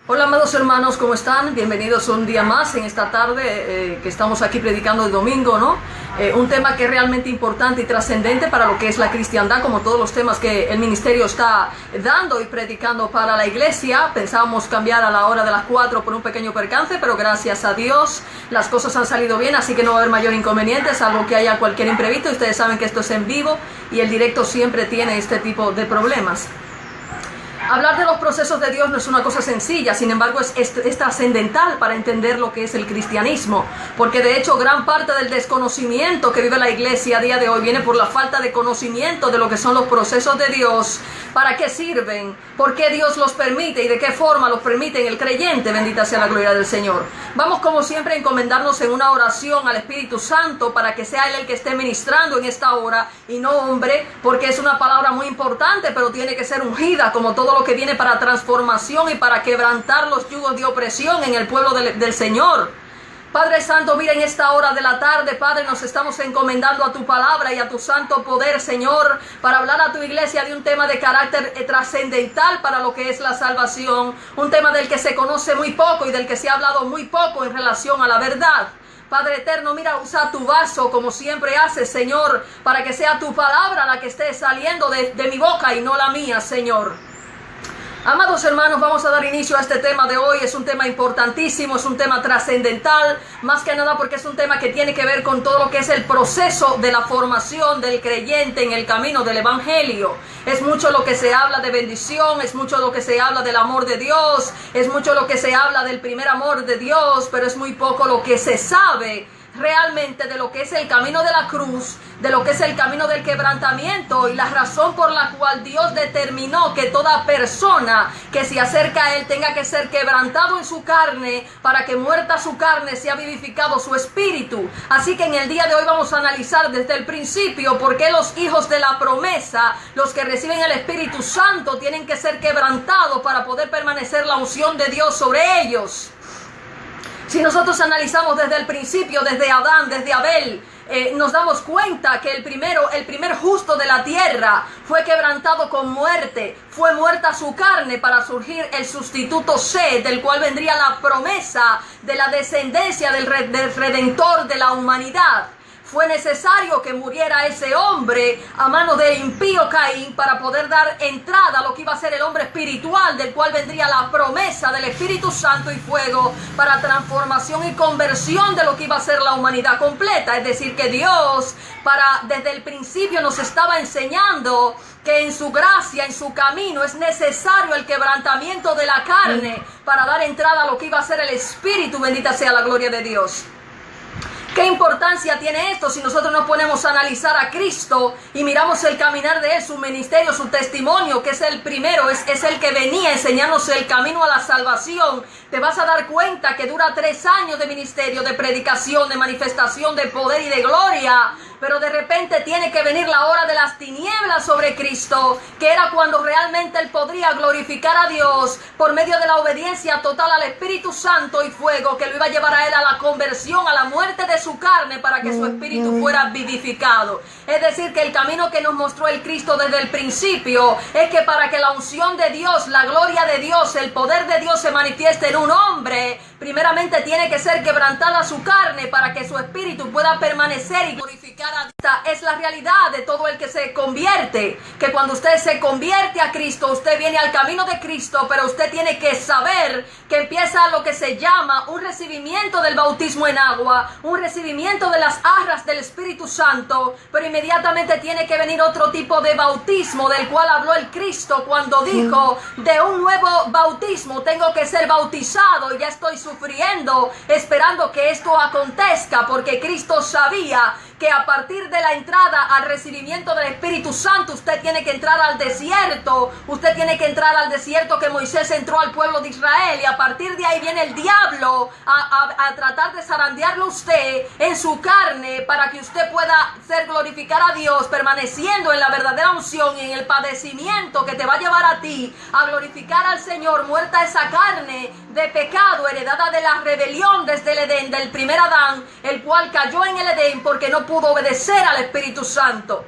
Hola amados hermanos, ¿cómo están? Bienvenidos un día más en esta tarde que estamos aquí predicando el domingo, ¿no? Un tema que es realmente importante y trascendente para lo que es la cristiandad, como todos los temas que el ministerio está dando y predicando para la iglesia. Pensábamos cambiar a la hora de las 4 por un pequeño percance, pero gracias a Dios las cosas han salido bien, así que no va a haber mayor inconveniente, salvo que haya cualquier imprevisto. Ustedes saben que esto es en vivo y el directo siempre tiene este tipo de problemas. Hablar de los procesos de Dios no es una cosa sencilla, sin embargo es trascendental para entender lo que es el cristianismo, porque de hecho gran parte del desconocimiento que vive la iglesia a día de hoy viene por la falta de conocimiento de lo que son los procesos de Dios, para qué sirven, por qué Dios los permite y de qué forma los permite en el creyente. Bendita sea la gloria del Señor. Vamos como siempre a encomendarnos en una oración al Espíritu Santo para que sea Él el que esté ministrando en esta hora y no hombre, porque es una palabra muy importante, pero tiene que ser ungida como todo lo que viene para transformación y para quebrantar los yugos de opresión en el pueblo del Señor. Padre Santo, mira, en esta hora de la tarde, Padre, nos estamos encomendando a tu palabra y a tu santo poder, Señor, para hablar a tu iglesia de un tema de carácter trascendental para lo que es la salvación, un tema del que se conoce muy poco y del que se ha hablado muy poco en relación a la verdad. Padre eterno, mira, usa tu vaso como siempre haces, Señor, para que sea tu palabra la que esté saliendo de mi boca y no la mía, Señor. Amados hermanos, vamos a dar inicio a este tema de hoy. Es un tema importantísimo, es un tema trascendental, más que nada porque es un tema que tiene que ver con todo lo que es el proceso de la formación del creyente en el camino del Evangelio. Es mucho lo que se habla de bendición, es mucho lo que se habla del amor de Dios, es mucho lo que se habla del primer amor de Dios, pero es muy poco lo que se sabe realmente de lo que es el camino de la cruz, de lo que es el camino del quebrantamiento y la razón por la cual Dios determinó que toda persona que se acerca a Él tenga que ser quebrantado en su carne, para que muerta su carne sea vivificado su espíritu. Así que en el día de hoy vamos a analizar desde el principio por qué los hijos de la promesa, los que reciben el Espíritu Santo, tienen que ser quebrantados para poder permanecer la unción de Dios sobre ellos. Si nosotros analizamos desde el principio, desde Adán, desde Abel, nos damos cuenta que el primer justo de la tierra fue quebrantado con muerte, fue muerta su carne para surgir el sustituto Seth, del cual vendría la promesa de la descendencia del Redentor de la humanidad. Fue necesario que muriera ese hombre a mano del impío Caín para poder dar entrada a lo que iba a ser el hombre espiritual, del cual vendría la promesa del Espíritu Santo y fuego para transformación y conversión de lo que iba a ser la humanidad completa. Es decir, que Dios desde el principio nos estaba enseñando que en su gracia, en su camino, es necesario el quebrantamiento de la carne para dar entrada a lo que iba a ser el Espíritu. Bendita sea la gloria de Dios. ¿Qué importancia tiene esto si nosotros nos ponemos a analizar a Cristo y miramos el caminar de Él, su ministerio, su testimonio, que es el primero, es el que venía enseñándonos el camino a la salvación? Te vas a dar cuenta que dura 3 años de ministerio, de predicación, de manifestación, de poder y de gloria, pero de repente tiene que venir la hora de las tinieblas sobre Cristo, que era cuando realmente Él podría glorificar a Dios por medio de la obediencia total al Espíritu Santo y fuego, que lo iba a llevar a Él a la conversión, a la muerte de su carne, para que su espíritu fuera vivificado. Es decir, que el camino que nos mostró el Cristo desde el principio es que para que la unción de Dios, la gloria de Dios, el poder de Dios se manifieste en un hombre, primeramente tiene que ser quebrantada su carne para que su espíritu pueda permanecer y glorificar a Dios. Esta es la realidad de todo el que se convierte, que cuando usted se convierte a Cristo, usted viene al camino de Cristo, pero usted tiene que saber que empieza lo que se llama un recibimiento del bautismo en agua, un recibimiento de las arras del Espíritu Santo, pero inmediatamente tiene que venir otro tipo de bautismo del cual habló el Cristo cuando dijo: de un nuevo bautismo tengo que ser bautizado y ya estoy sufriendo esperando que esto acontezca, porque Cristo sabía que a partir de la entrada al recibimiento del Espíritu Santo usted tiene que entrar al desierto, usted tiene que entrar al desierto que Moisés entró al pueblo de Israel, y a partir de ahí viene el diablo a tratar de zarandearlo usted en su carne para que usted pueda glorificar a Dios permaneciendo en la verdadera unción y en el padecimiento que te va a llevar a ti a glorificar al Señor, muerta esa carne de pecado heredada de la rebelión desde el Edén, del primer Adán, el cual cayó en el Edén porque no pudo obedecer al Espíritu Santo.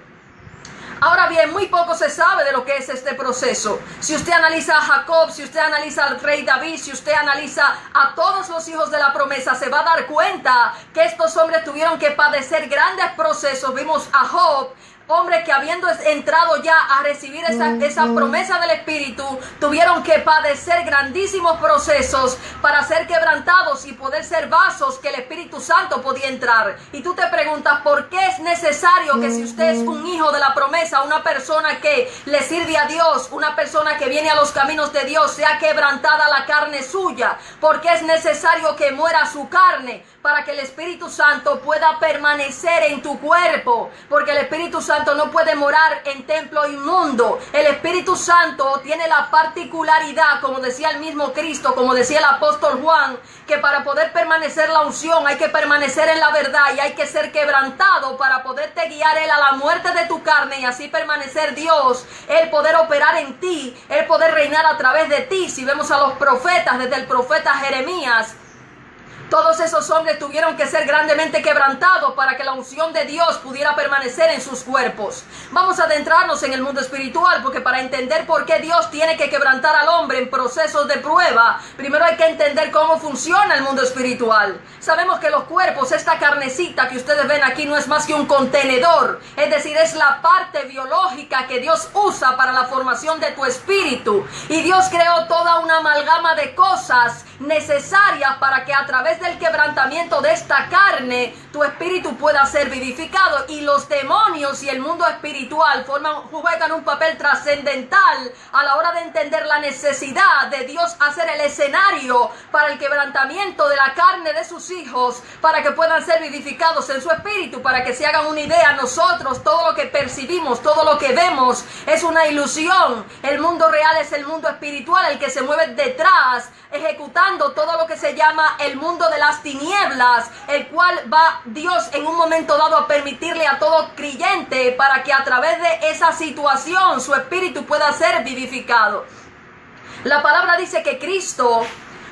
Ahora bien, muy poco se sabe de lo que es este proceso. Si usted analiza a Jacob, si usted analiza al rey David, si usted analiza a todos los hijos de la promesa, se va a dar cuenta que estos hombres tuvieron que padecer grandes procesos. Vimos a Job, hombre que habiendo entrado ya a recibir esa promesa del Espíritu, tuvieron que padecer grandísimos procesos para ser quebrantados y poder ser vasos que el Espíritu Santo podía entrar. Y tú te preguntas, ¿por qué es necesario que si usted es un hijo de la promesa, una persona que le sirve a Dios, una persona que viene a los caminos de Dios, sea quebrantada la carne suya? ¿Por qué es necesario que muera su carne? Para que el Espíritu Santo pueda permanecer en tu cuerpo, porque el Espíritu Santo no puede morar en templo inmundo. El Espíritu Santo tiene la particularidad, como decía el mismo Cristo, como decía el apóstol Juan, que para poder permanecer la unción hay que permanecer en la verdad y hay que ser quebrantado para poderte guiar Él a la muerte de tu carne y así permanecer Dios, Él poder operar en ti, Él poder reinar a través de ti. Si vemos a los profetas, desde el profeta Jeremías, todos esos hombres tuvieron que ser grandemente quebrantados para que la unción de Dios pudiera permanecer en sus cuerpos. Vamos a adentrarnos en el mundo espiritual, porque para entender por qué Dios tiene que quebrantar al hombre en procesos de prueba, primero hay que entender cómo funciona el mundo espiritual. Sabemos que los cuerpos, esta carnecita que ustedes ven aquí, no es más que un contenedor, es decir, es la parte biológica que Dios usa para la formación de tu espíritu. Y Dios creó toda una amalgama de cosas necesarias para que a través del quebrantamiento de esta carne tu espíritu pueda ser vivificado. Y los demonios y el mundo espiritual juegan un papel trascendental a la hora de entender la necesidad de Dios hacer el escenario para el quebrantamiento de la carne de sus hijos, para que puedan ser vivificados en su espíritu. Para que se hagan una idea, nosotros todo lo que percibimos, todo lo que vemos es una ilusión. El mundo real es el mundo espiritual, el que se mueve detrás ejecutando todo lo que se llama el mundo de las tinieblas, el cual va Dios en un momento dado a permitirle a todo creyente para que a través de esa situación su espíritu pueda ser vivificado. La palabra dice que Cristo,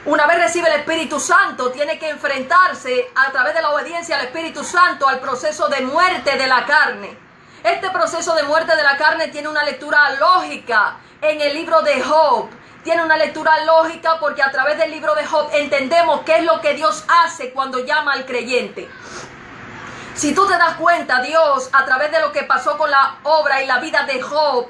una vez recibe el Espíritu Santo, tiene que enfrentarse a través de la obediencia al Espíritu Santo al proceso de muerte de la carne. Este proceso de muerte de la carne tiene una lectura lógica en el libro de Job. Tiene una lectura lógica porque a través del libro de Job entendemos qué es lo que Dios hace cuando llama al creyente. Si tú te das cuenta, Dios, a través de lo que pasó con la obra y la vida de Job,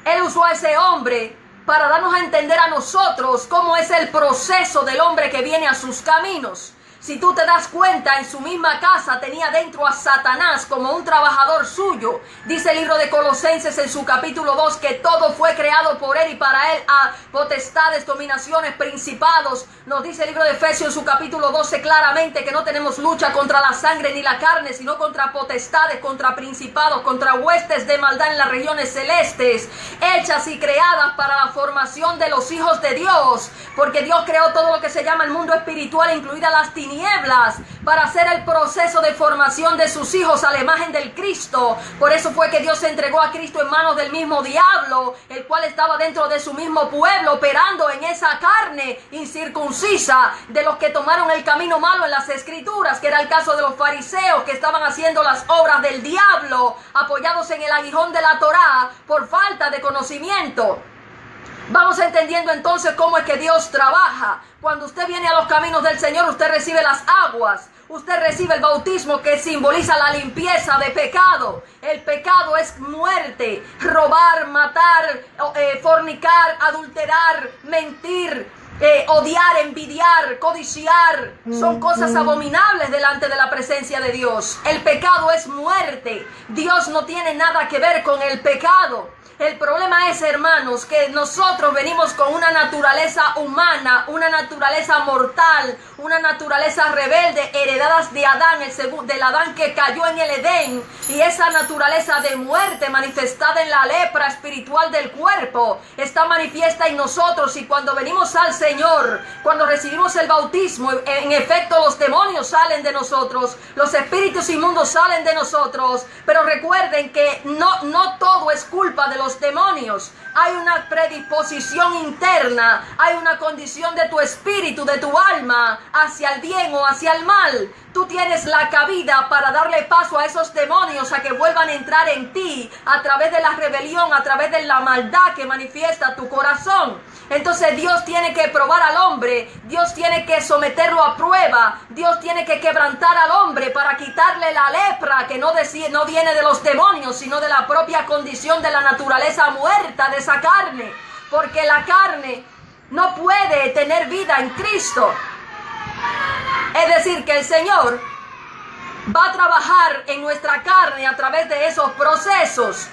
Él usó a ese hombre para darnos a entender a nosotros cómo es el proceso del hombre que viene a sus caminos. Si tú te das cuenta, en su misma casa tenía dentro a Satanás como un trabajador suyo. Dice el libro de Colosenses en su capítulo 2 que todo fue creado por Él y para Él, a potestades, dominaciones, principados. Nos dice el libro de Efesios en su capítulo 12 claramente que no tenemos lucha contra la sangre ni la carne, sino contra potestades, contra principados, contra huestes de maldad en las regiones celestes, hechas y creadas para la formación de los hijos de Dios. Porque Dios creó todo lo que se llama el mundo espiritual, incluidas las tinieblas, para hacer el proceso de formación de sus hijos a la imagen del Cristo. Por eso fue que Dios entregó a Cristo en manos del mismo diablo, el cual estaba dentro de su mismo pueblo, operando en esa carne incircuncisa de los que tomaron el camino malo en las Escrituras, que era el caso de los fariseos que estaban haciendo las obras del diablo, apoyados en el aguijón de la Torá por falta de conocimiento. Vamos entendiendo entonces cómo es que Dios trabaja. Cuando usted viene a los caminos del Señor, usted recibe las aguas. Usted recibe el bautismo que simboliza la limpieza de pecado. El pecado es muerte, robar, matar, fornicar, adulterar, mentir, odiar, envidiar, codiciar. Son cosas abominables delante de la presencia de Dios. El pecado es muerte. Dios no tiene nada que ver con el pecado. El problema es, hermanos, que nosotros venimos con una naturaleza humana, una naturaleza mortal, una naturaleza rebelde, heredadas de Adán, del Adán que cayó en el Edén, y esa naturaleza de muerte manifestada en la lepra espiritual del cuerpo está manifiesta en nosotros. Y cuando venimos al Señor, Señor, cuando recibimos el bautismo, en efecto los demonios salen de nosotros, los espíritus inmundos salen de nosotros, pero recuerden que no todo es culpa de los demonios. Hay una predisposición interna, hay una condición de tu espíritu, de tu alma, hacia el bien o hacia el mal. Tú tienes la cabida para darle paso a esos demonios a que vuelvan a entrar en ti a través de la rebelión, a través de la maldad que manifiesta tu corazón. Entonces Dios tiene que probar al hombre, Dios tiene que someterlo a prueba, Dios tiene que quebrantar al hombre para quitarle la lepra que no viene de los demonios, sino de la propia condición de la naturaleza muerta de esa carne, porque la carne no puede tener vida en Cristo. Es decir, que el Señor va a trabajar en nuestra carne a través de esos procesos.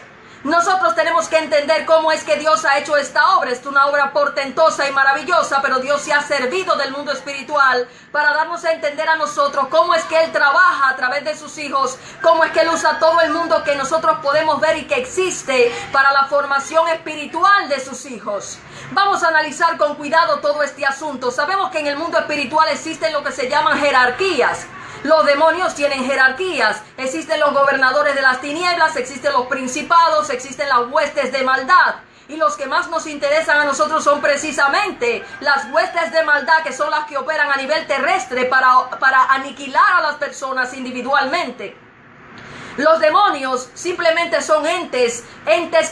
Nosotros tenemos que entender cómo es que Dios ha hecho esta obra. Es una obra portentosa y maravillosa, pero Dios se ha servido del mundo espiritual para darnos a entender a nosotros cómo es que Él trabaja a través de sus hijos, cómo es que Él usa todo el mundo que nosotros podemos ver y que existe para la formación espiritual de sus hijos. Vamos a analizar con cuidado todo este asunto. Sabemos que en el mundo espiritual existen lo que se llaman jerarquías. Los demonios tienen jerarquías, existen los gobernadores de las tinieblas, existen los principados, existen las huestes de maldad. Y los que más nos interesan a nosotros son precisamente las huestes de maldad, que son las que operan a nivel terrestre para aniquilar a las personas individualmente. Los demonios simplemente son entes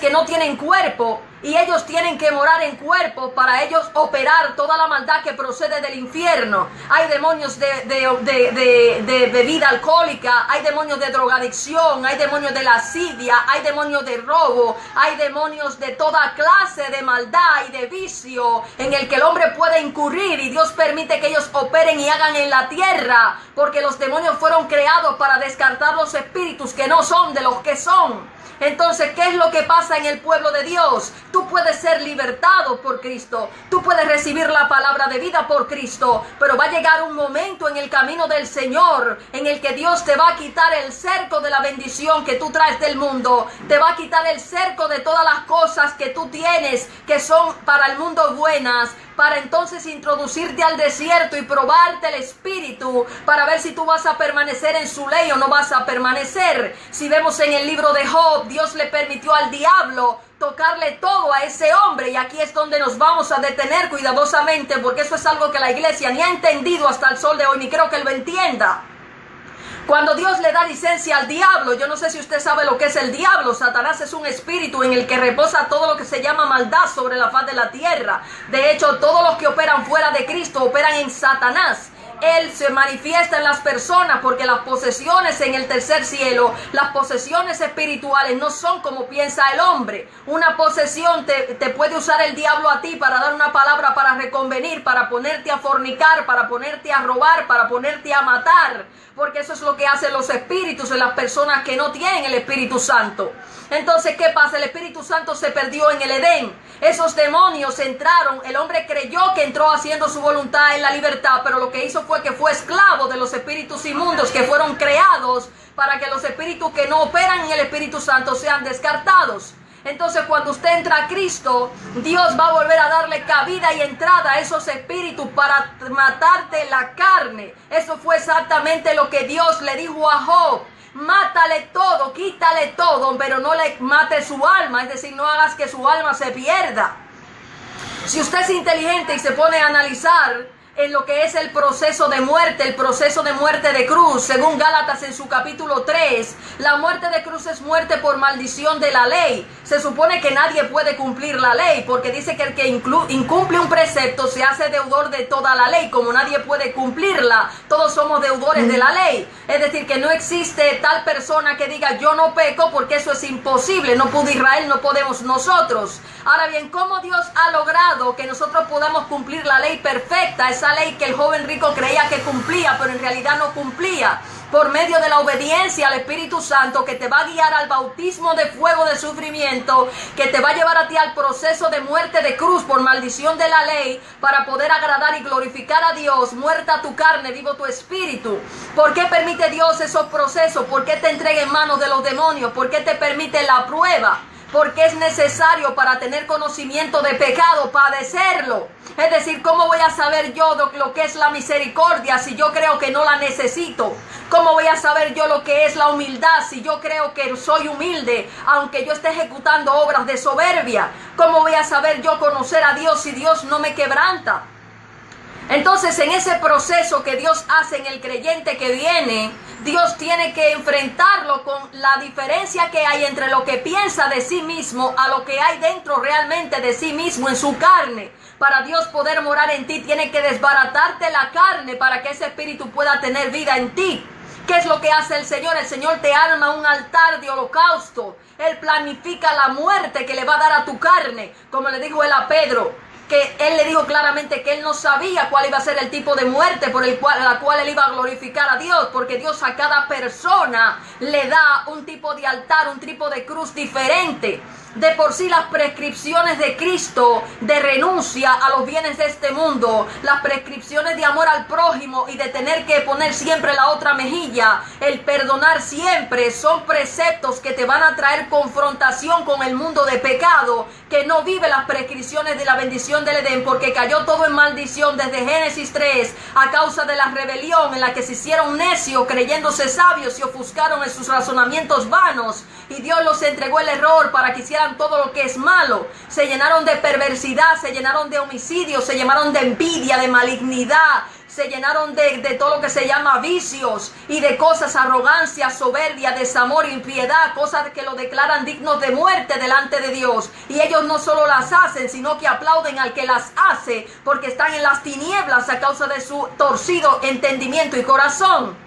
que no tienen cuerpo, y ellos tienen que morar en cuerpos para ellos operar toda la maldad que procede del infierno. Hay demonios de bebida alcohólica, hay demonios de drogadicción, hay demonios de lascivia, hay demonios de robo, hay demonios de toda clase de maldad y de vicio en el que el hombre puede incurrir, y Dios permite que ellos operen y hagan en la tierra, porque los demonios fueron creados para descartar los espíritus que no son de los que son. Entonces, ¿qué es lo que pasa en el pueblo de Dios? Tú puedes ser libertado por Cristo, tú puedes recibir la palabra de vida por Cristo, pero va a llegar un momento en el camino del Señor en el que Dios te va a quitar el cerco de la bendición que tú traes del mundo, te va a quitar el cerco de todas las cosas que tú tienes que son para el mundo buenas, para entonces introducirte al desierto y probarte el espíritu para ver si tú vas a permanecer en su ley o no vas a permanecer. Si vemos en el libro de Job, Dios le permitió al diablo tocarle todo a ese hombre, y aquí es donde nos vamos a detener cuidadosamente, porque eso es algo que la iglesia ni ha entendido hasta el sol de hoy, ni creo que él lo entienda. Cuando Dios le da licencia al diablo, yo no sé si usted sabe lo que es el diablo. Satanás es un espíritu en el que reposa todo lo que se llama maldad sobre la faz de la tierra. De hecho, todos los que operan fuera de Cristo operan en Satanás. Él se manifiesta en las personas porque las posesiones en el tercer cielo, las posesiones espirituales no son como piensa el hombre. Una posesión te puede usar el diablo a ti para dar una palabra para reconvenir, para ponerte a fornicar, para ponerte a robar, para ponerte a matar. Porque eso es lo que hacen los espíritus en las personas que no tienen el Espíritu Santo. Entonces, ¿qué pasa? El Espíritu Santo se perdió en el Edén. Esos demonios entraron, el hombre creyó que entró haciendo su voluntad en la libertad, pero lo que hizo fue que fue esclavo de los espíritus inmundos que fueron creados para que los espíritus que no operan en el Espíritu Santo sean descartados. Entonces, cuando usted entra a Cristo, Dios va a volver a darle cabida y entrada a esos espíritus para matarte la carne. Eso fue exactamente lo que Dios le dijo a Job. Mátale todo, quítale todo, pero no le mate su alma, es decir, no hagas que su alma se pierda. Si usted es inteligente y se pone a analizar en lo que es el proceso de muerte de cruz, según Gálatas en su capítulo 3, la muerte de cruz es muerte por maldición de la ley. Se supone que nadie puede cumplir la ley, porque dice que el que incumple un precepto se hace deudor de toda la ley. Como nadie puede cumplirla, todos somos deudores de la ley. Es decir, que no existe tal persona que diga yo no peco, porque eso es imposible. No pudo Israel, no podemos nosotros. Ahora bien, ¿cómo Dios ha logrado que nosotros podamos cumplir la ley perfecta? Esa ley que el joven rico creía que cumplía, pero en realidad no cumplía. Por medio de la obediencia al Espíritu Santo, que te va a guiar al bautismo de fuego de sufrimiento, que te va a llevar a ti al proceso de muerte de cruz por maldición de la ley, para poder agradar y glorificar a Dios. Muerta tu carne, vivo tu espíritu. ¿Por qué permite Dios esos procesos? ¿Por qué te entrega en manos de los demonios? ¿Por qué te permite la prueba? porque es necesario para tener conocimiento de pecado, padecerlo. Es decir, ¿cómo voy a saber yo lo que es la misericordia si yo creo que no la necesito? ¿Cómo voy a saber yo lo que es la humildad si yo creo que soy humilde, aunque yo esté ejecutando obras de soberbia? ¿Cómo voy a saber yo conocer a Dios si Dios no me quebranta? Entonces, en ese proceso que Dios hace en el creyente que viene, Dios tiene que enfrentarlo con la diferencia que hay entre lo que piensa de sí mismo a lo que hay dentro realmente de sí mismo en su carne. Para Dios poder morar en ti, tiene que desbaratarte la carne para que ese espíritu pueda tener vida en ti. ¿Qué es lo que hace el Señor? El Señor te arma un altar de holocausto. Él planifica la muerte que le va a dar a tu carne, como le dijo él a Pedro, que él le dijo claramente que él no sabía cuál iba a ser el tipo de muerte por la cual él iba a glorificar a Dios, porque Dios a cada persona le da un tipo de altar, un tipo de cruz diferente. De por sí las prescripciones de Cristo de renuncia a los bienes de este mundo, las prescripciones de amor al prójimo y de tener que poner siempre la otra mejilla, el perdonar siempre, son preceptos que te van a traer confrontación con el mundo de pecado, que no vive las prescripciones de la bendición del Edén, porque cayó todo en maldición desde Génesis 3 a causa de la rebelión en la que se hicieron necios creyéndose sabios y ofuscaron en sus razonamientos vanos, y Dios los entregó el error para que hicieran todo lo que es malo. Se llenaron de perversidad, se llenaron de homicidio, se llenaron de envidia, de malignidad, se llenaron de todo lo que se llama vicios y de cosas, arrogancia, soberbia, desamor, impiedad, cosas que lo declaran dignos de muerte delante de Dios. Y ellos no solo las hacen, sino que aplauden al que las hace, porque están en las tinieblas a causa de su torcido entendimiento y corazón.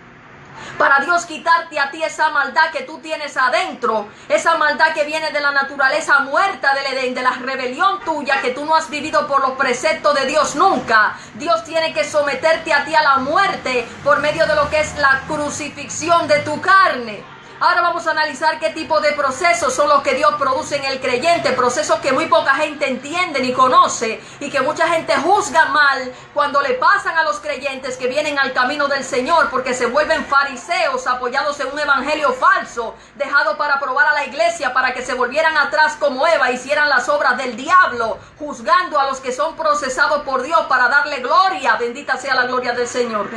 Para Dios quitarte a ti esa maldad que tú tienes adentro, esa maldad que viene de la naturaleza muerta del Edén, de la rebelión tuya que tú no has vivido por los preceptos de Dios nunca. Dios tiene que someterte a ti a la muerte por medio de lo que es la crucifixión de tu carne. Ahora vamos a analizar qué tipo de procesos son los que Dios produce en el creyente, procesos que muy poca gente entiende ni conoce y que mucha gente juzga mal cuando le pasan a los creyentes que vienen al camino del Señor, porque se vuelven fariseos apoyados en un evangelio falso, dejado para probar a la iglesia para que se volvieran atrás como Eva, hicieran las obras del diablo, juzgando a los que son procesados por Dios para darle gloria. Bendita sea la gloria del Señor.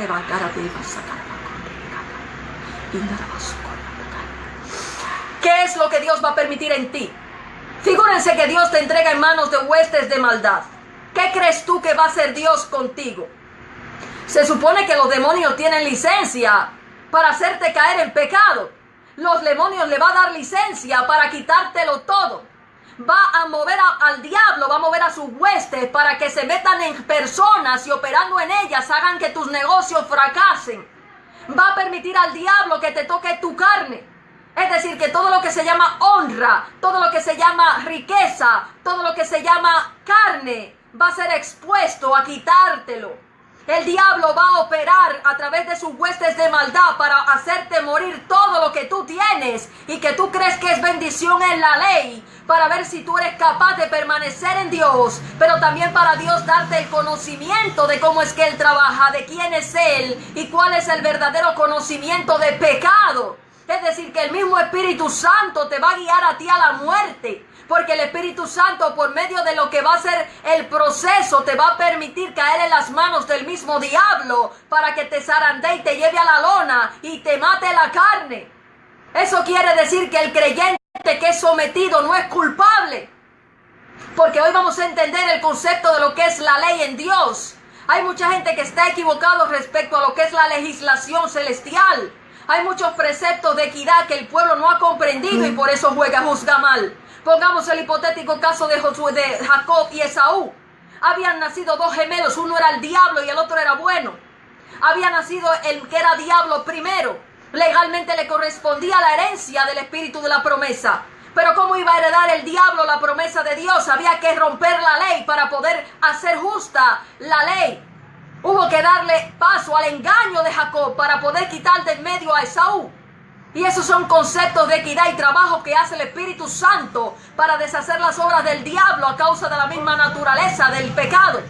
¿Qué es lo que Dios va a permitir en ti? Figúrense que Dios te entrega en manos de huestes de maldad. ¿Qué crees tú que va a hacer Dios contigo? Se supone que los demonios tienen licencia para hacerte caer en pecado. Los demonios le va a dar licencia para quitártelo todo. Va a mover al diablo, va a mover a sus huestes para que se metan en personas y operando en ellas hagan que tus negocios fracasen. Va a permitir al diablo que te toque tu carne. Es decir, que todo lo que se llama honra, todo lo que se llama riqueza, todo lo que se llama carne, va a ser expuesto a quitártelo. El diablo va a operar a través de sus huestes de maldad para hacerte morir todo lo que tú tienes y que tú crees que es bendición en la ley, para ver si tú eres capaz de permanecer en Dios, pero también para Dios darte el conocimiento de cómo es que Él trabaja, de quién es Él y cuál es el verdadero conocimiento de pecado. Es decir, que el mismo Espíritu Santo te va a guiar a ti a la muerte, porque el Espíritu Santo, por medio de lo que va a ser el proceso, te va a permitir caer en las manos del mismo diablo para que te zarandee y te lleve a la lona y te mate la carne. Eso quiere decir que el creyente que es sometido no es culpable, porque hoy vamos a entender el concepto de lo que es la ley en Dios. Hay mucha gente que está equivocado respecto a lo que es la legislación celestial. Hay muchos preceptos de equidad que el pueblo no ha comprendido y por eso juzga mal. Pongamos el hipotético caso de Jacob y Esaú. Habían nacido dos gemelos, uno era el diablo y el otro era bueno. Había nacido el que era diablo primero. Legalmente le correspondía la herencia del espíritu de la promesa. Pero ¿cómo iba a heredar el diablo la promesa de Dios? Había que romper la ley para poder hacer justa la ley. Hubo que darle paso al engaño de Jacob para poder quitar de en medio a Esaú. Y esos son conceptos de equidad y trabajo que hace el Espíritu Santo para deshacer las obras del diablo a causa de la misma naturaleza del pecado.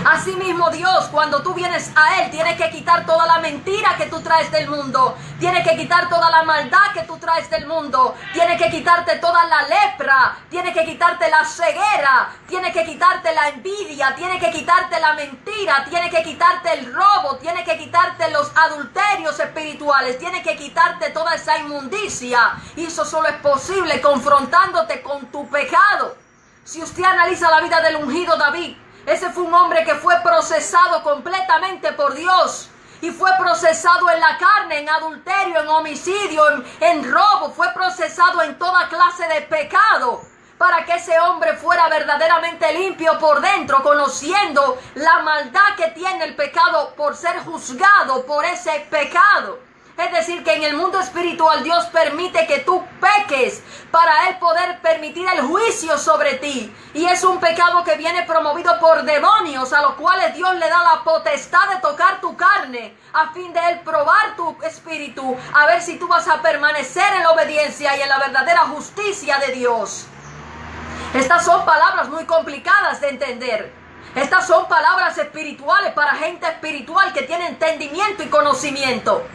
Asimismo Dios, cuando tú vienes a Él, tiene que quitar toda la mentira que tú traes del mundo, tiene que quitar toda la maldad que tú traes del mundo, tiene que quitarte toda la lepra, tiene que quitarte la ceguera, tiene que quitarte la envidia, tiene que quitarte la mentira, tiene que quitarte el robo, tiene que quitarte los adulterios espirituales, tiene que quitarte toda esa inmundicia. Y eso solo es posible confrontándote con tu pecado. Si usted analiza la vida del ungido David, ese fue un hombre que fue procesado completamente por Dios. Y fue procesado en la carne, en adulterio, en homicidio, en robo. Fue procesado en toda clase de pecado. Para que ese hombre fuera verdaderamente limpio por dentro, conociendo la maldad que tiene el pecado por ser juzgado por ese pecado. Es decir, que en el mundo espiritual Dios permite que tú peques para Él poder permitir el juicio sobre ti. Y es un pecado que viene promovido por demonios, a los cuales Dios le da la potestad de tocar tu carne, a fin de Él probar tu espíritu, a ver si tú vas a permanecer en la obediencia y en la verdadera justicia de Dios. Estas son palabras muy complicadas de entender. Estas son palabras espirituales para gente espiritual que tiene entendimiento y conocimiento.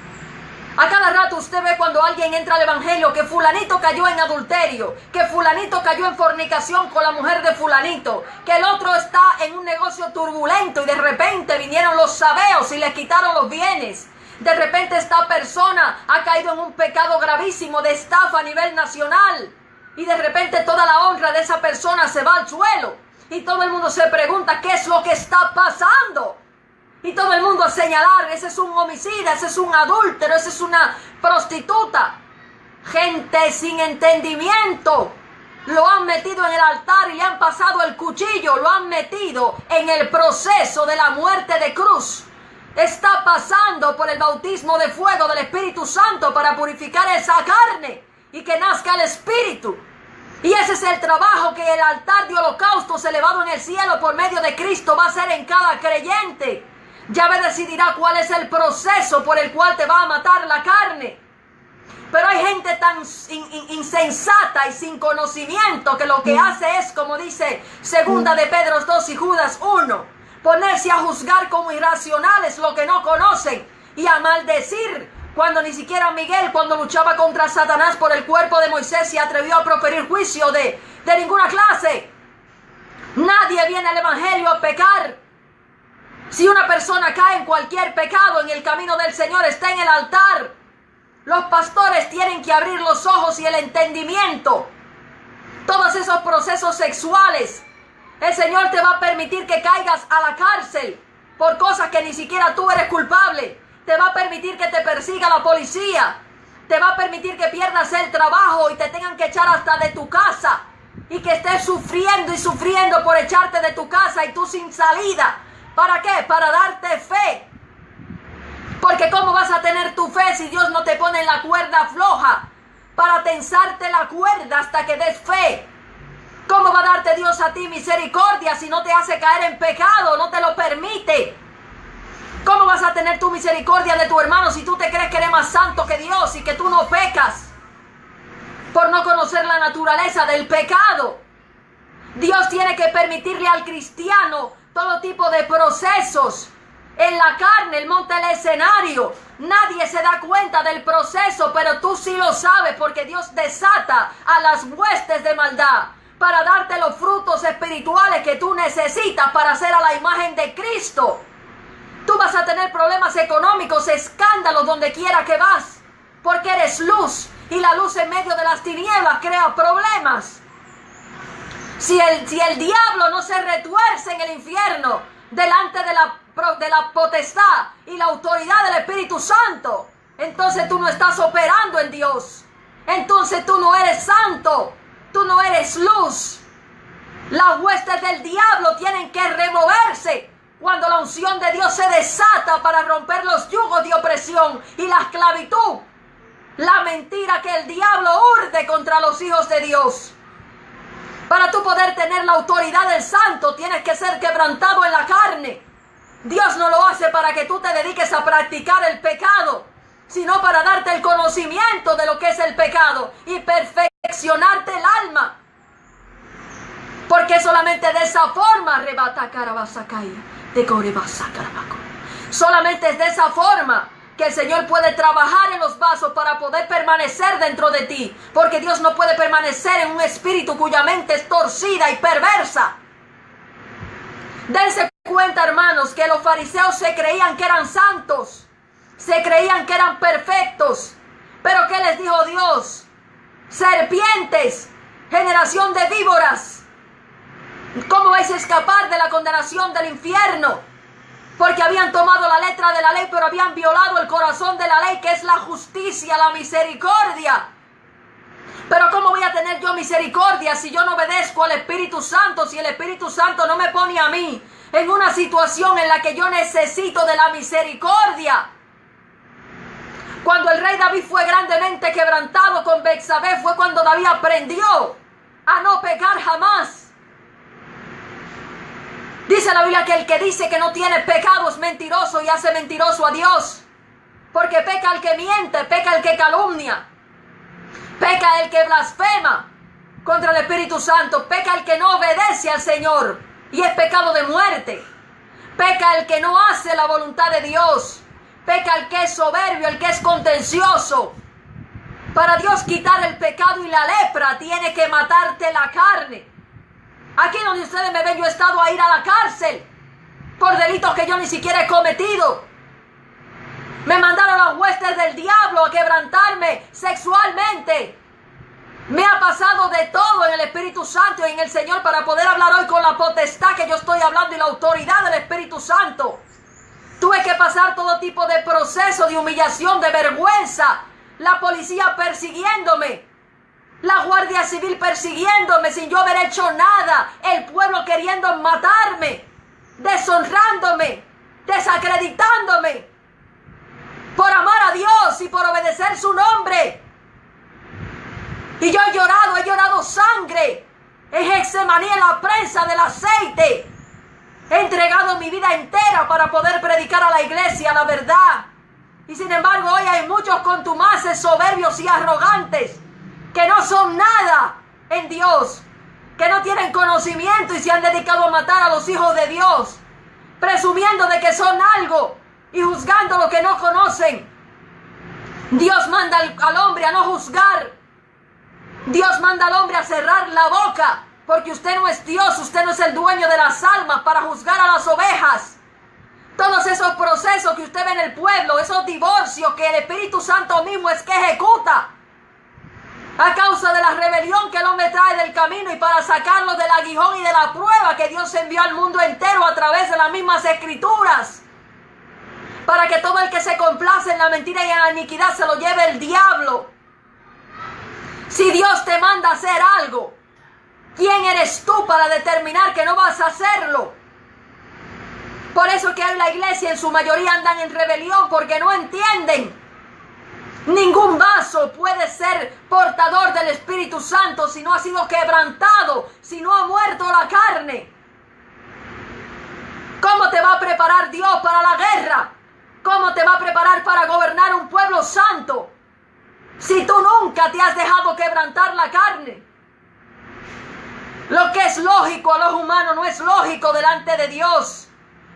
A cada rato usted ve cuando alguien entra al evangelio que fulanito cayó en adulterio, que fulanito cayó en fornicación con la mujer de fulanito, que el otro está en un negocio turbulento y de repente vinieron los sabeos y le quitaron los bienes. De repente esta persona ha caído en un pecado gravísimo de estafa a nivel nacional y de repente toda la honra de esa persona se va al suelo y todo el mundo se pregunta ¿qué es lo que está pasando? Y todo el mundo a señalar, ese es un homicida, ese es un adúltero, ese es una prostituta. Gente sin entendimiento. Lo han metido en el altar y le han pasado el cuchillo, lo han metido en el proceso de la muerte de cruz. Está pasando por el bautismo de fuego del Espíritu Santo para purificar esa carne y que nazca el Espíritu. Y ese es el trabajo que el altar de holocaustos elevado en el cielo por medio de Cristo va a hacer en cada creyente. Yahvé decidirá cuál es el proceso por el cual te va a matar la carne. Pero hay gente tan insensata y sin conocimiento que lo que hace es, como dice segunda de Pedro 2 y Judas 1, ponerse a juzgar como irracionales lo que no conocen y a maldecir, cuando ni siquiera Miguel, cuando luchaba contra Satanás por el cuerpo de Moisés, se atrevió a proferir juicio de ninguna clase. Nadie viene al evangelio a pecar. Si una persona cae en cualquier pecado en el camino del Señor, está en el altar. Los pastores tienen que abrir los ojos y el entendimiento. Todos esos procesos sexuales, el Señor te va a permitir que caigas a la cárcel por cosas que ni siquiera tú eres culpable. Te va a permitir que te persiga la policía. Te va a permitir que pierdas el trabajo y te tengan que echar hasta de tu casa. Y que estés sufriendo y sufriendo por echarte de tu casa y tú sin salida. ¿Para qué? Para darte fe. Porque ¿cómo vas a tener tu fe si Dios no te pone en la cuerda floja para tensarte la cuerda hasta que des fe? ¿Cómo va a darte Dios a ti misericordia si no te hace caer en pecado, no te lo permite? ¿Cómo vas a tener tu misericordia de tu hermano si tú te crees que eres más santo que Dios y que tú no pecas? Por no conocer la naturaleza del pecado. Dios tiene que permitirle al cristiano todo tipo de procesos. En la carne, Él monta el escenario. Nadie se da cuenta del proceso, pero tú sí lo sabes porque Dios desata a las huestes de maldad para darte los frutos espirituales que tú necesitas para hacer a la imagen de Cristo. Tú vas a tener problemas económicos, escándalos donde quiera que vas, porque eres luz y la luz en medio de las tinieblas crea problemas. Si el diablo no se retuerce en el infierno delante de la potestad y la autoridad del Espíritu Santo, entonces tú no estás operando en Dios. Entonces tú no eres santo, tú no eres luz. Las huestes del diablo tienen que removerse cuando la unción de Dios se desata para romper los yugos de opresión y la esclavitud. La mentira que el diablo urde contra los hijos de Dios. Para tú poder tener la autoridad del santo, tienes que ser quebrantado en la carne. Dios no lo hace para que tú te dediques a practicar el pecado, sino para darte el conocimiento de lo que es el pecado y perfeccionarte el alma. Porque solamente de esa forma arrebata Carabasacay de Corebasacarabaco. Solamente es de esa forma que el Señor puede trabajar en los vasos para poder permanecer dentro de ti. Porque Dios no puede permanecer en un espíritu cuya mente es torcida y perversa. Dense cuenta, hermanos, que los fariseos se creían que eran santos. Se creían que eran perfectos. Pero ¿qué les dijo Dios? Serpientes, generación de víboras. ¿Cómo vais a escapar de la condenación del infierno? Porque habían tomado la letra de la ley, pero habían violado el corazón de la ley, que es la justicia, la misericordia. Pero ¿cómo voy a tener yo misericordia si yo no obedezco al Espíritu Santo? Si el Espíritu Santo no me pone a mí en una situación en la que yo necesito de la misericordia. Cuando el rey David fue grandemente quebrantado con Betsabé, fue cuando David aprendió a no pecar jamás. Dice la Biblia que el que dice que no tiene pecado es mentiroso y hace mentiroso a Dios. Porque peca el que miente, peca el que calumnia, peca el que blasfema contra el Espíritu Santo, peca el que no obedece al Señor y es pecado de muerte. Peca el que no hace la voluntad de Dios, peca el que es soberbio, el que es contencioso. Para Dios quitar el pecado y la lepra tiene que matarte la carne. Aquí donde ustedes me ven, yo he estado a ir a la cárcel por delitos que yo ni siquiera he cometido. Me mandaron las huestes del diablo a quebrantarme sexualmente. Me ha pasado de todo en el Espíritu Santo y en el Señor para poder hablar hoy con la potestad que yo estoy hablando y la autoridad del Espíritu Santo. Tuve que pasar todo tipo de proceso, de humillación, de vergüenza. La policía persiguiéndome. La Guardia Civil persiguiéndome sin yo haber hecho nada. El pueblo queriendo matarme. Deshonrándome. Desacreditándome. Por amar a Dios y por obedecer su nombre. Y yo he llorado sangre. En Getsemaní, en la prensa del aceite. He entregado mi vida entera para poder predicar a la iglesia la verdad. Y sin embargo hoy hay muchos contumaces, soberbios y arrogantes que no son nada en Dios, que no tienen conocimiento y se han dedicado a matar a los hijos de Dios, presumiendo de que son algo y juzgando lo que no conocen. Dios manda al hombre a no juzgar. Dios manda al hombre a cerrar la boca, porque usted no es Dios, usted no es el dueño de las almas para juzgar a las ovejas. Todos esos procesos que usted ve en el pueblo, esos divorcios que el Espíritu Santo mismo es que ejecuta, a causa de la rebelión que el hombre trae del camino y para sacarlo del aguijón y de la prueba que Dios envió al mundo entero a través de las mismas escrituras, para que todo el que se complace en la mentira y en la iniquidad se lo lleve el diablo. Si Dios te manda a hacer algo, ¿quién eres tú para determinar que no vas a hacerlo? Por eso que hoy la iglesia en su mayoría andan en rebelión, porque no entienden. Ningún vaso puede ser portador del Espíritu Santo si no ha sido quebrantado, si no ha muerto la carne. ¿Cómo te va a preparar Dios para la guerra? ¿Cómo te va a preparar para gobernar un pueblo santo si tú nunca te has dejado quebrantar la carne? Lo que es lógico a los humanos no es lógico delante de Dios.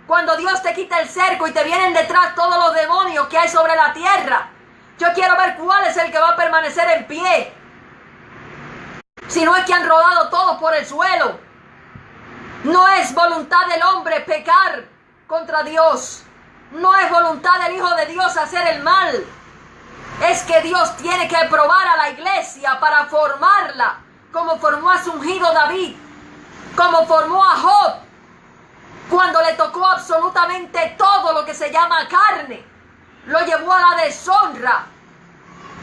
Cuando Dios te quita el cerco y te vienen detrás todos los demonios que hay sobre la tierra, yo quiero ver cuál es el que va a permanecer en pie. Si no es que han rodado todos por el suelo. No es voluntad del hombre pecar contra Dios. No es voluntad del Hijo de Dios hacer el mal. Es que Dios tiene que probar a la iglesia para formarla, como formó a su ungido David, como formó a Job, cuando le tocó absolutamente todo lo que se llama carne. Lo llevó a la deshonra.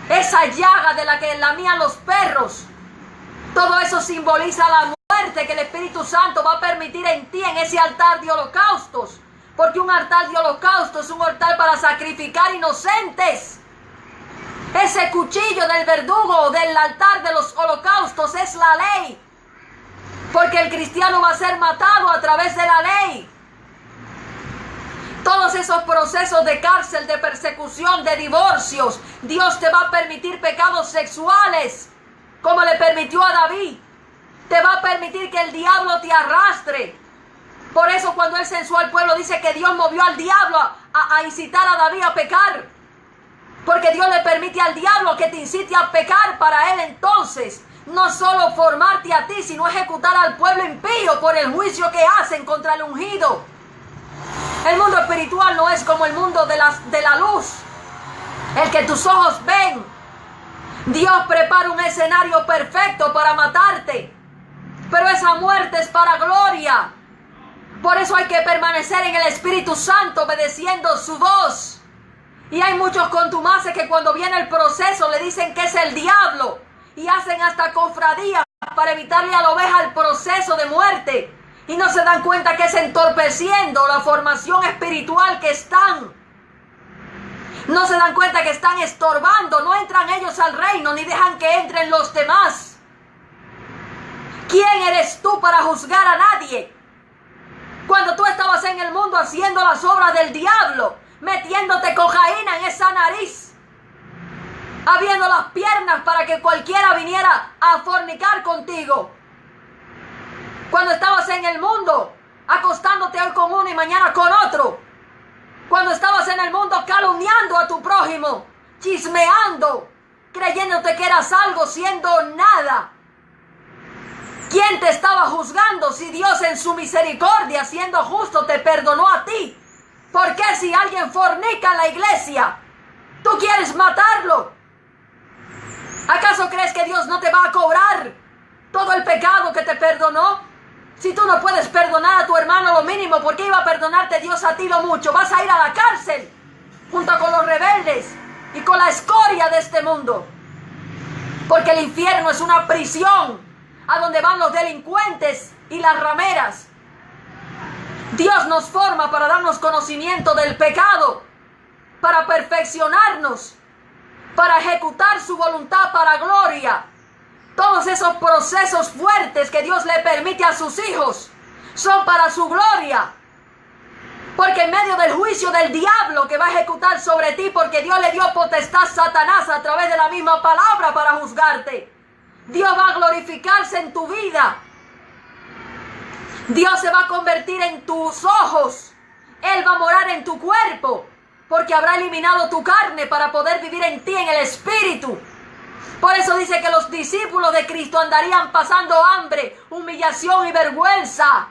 Esa llaga de la que lamían los perros. Todo eso simboliza la muerte que el Espíritu Santo va a permitir en ti en ese altar de holocaustos. Porque un altar de holocausto es un altar para sacrificar inocentes. Ese cuchillo del verdugo del altar de los holocaustos es la ley. Porque el cristiano va a ser matado a través de la ley. Todos esos procesos de cárcel, de persecución, de divorcios, Dios te va a permitir pecados sexuales, como le permitió a David. te va a permitir que el diablo te arrastre. Por eso cuando él censó al pueblo dice que Dios movió al diablo a incitar a David a pecar. Porque Dios le permite al diablo que te incite a pecar para él entonces no solo formarte a ti, sino ejecutar al pueblo impío por el juicio que hacen contra el ungido. El mundo espiritual no es como el mundo de la luz, el que tus ojos ven. Dios prepara un escenario perfecto para matarte, pero esa muerte es para gloria. Por eso hay que permanecer en el Espíritu Santo obedeciendo su voz. Y hay muchos contumaces que cuando viene el proceso le dicen que es el diablo y hacen hasta cofradías para evitarle a la oveja el proceso de muerte. Y no se dan cuenta que es entorpeciendo la formación espiritual que están. No se dan cuenta que están estorbando, no entran ellos al reino ni dejan que entren los demás. ¿Quién eres tú para juzgar a nadie? Cuando tú estabas en el mundo haciendo las obras del diablo, metiéndote cocaína en esa nariz, abriendo las piernas para que cualquiera viniera a fornicar contigo. Cuando estabas en el mundo, acostándote hoy con uno y mañana con otro. Cuando estabas en el mundo calumniando a tu prójimo, chismeando, creyéndote que eras algo siendo nada. ¿Quién te estaba juzgando si Dios en su misericordia, siendo justo, te perdonó a ti? ¿Por qué si alguien fornica en la iglesia, tú quieres matarlo? ¿Acaso crees que Dios no te va a cobrar todo el pecado que te perdonó? Si tú no puedes perdonar a tu hermano lo mínimo, ¿por qué iba a perdonarte Dios a ti lo mucho? Vas a ir a la cárcel junto con los rebeldes y con la escoria de este mundo. Porque el infierno es una prisión a donde van los delincuentes y las rameras. Dios nos forma para darnos conocimiento del pecado, para perfeccionarnos, para ejecutar su voluntad para gloria. Todos esos procesos fuertes que Dios le permite a sus hijos son para su gloria. Porque en medio del juicio del diablo que va a ejecutar sobre ti, porque Dios le dio potestad a Satanás a través de la misma palabra para juzgarte, Dios va a glorificarse en tu vida. Dios se va a convertir en tus ojos. Él va a morar en tu cuerpo, porque habrá eliminado tu carne para poder vivir en ti en el espíritu. Por eso dice que los discípulos de Cristo andarían pasando hambre, humillación y vergüenza.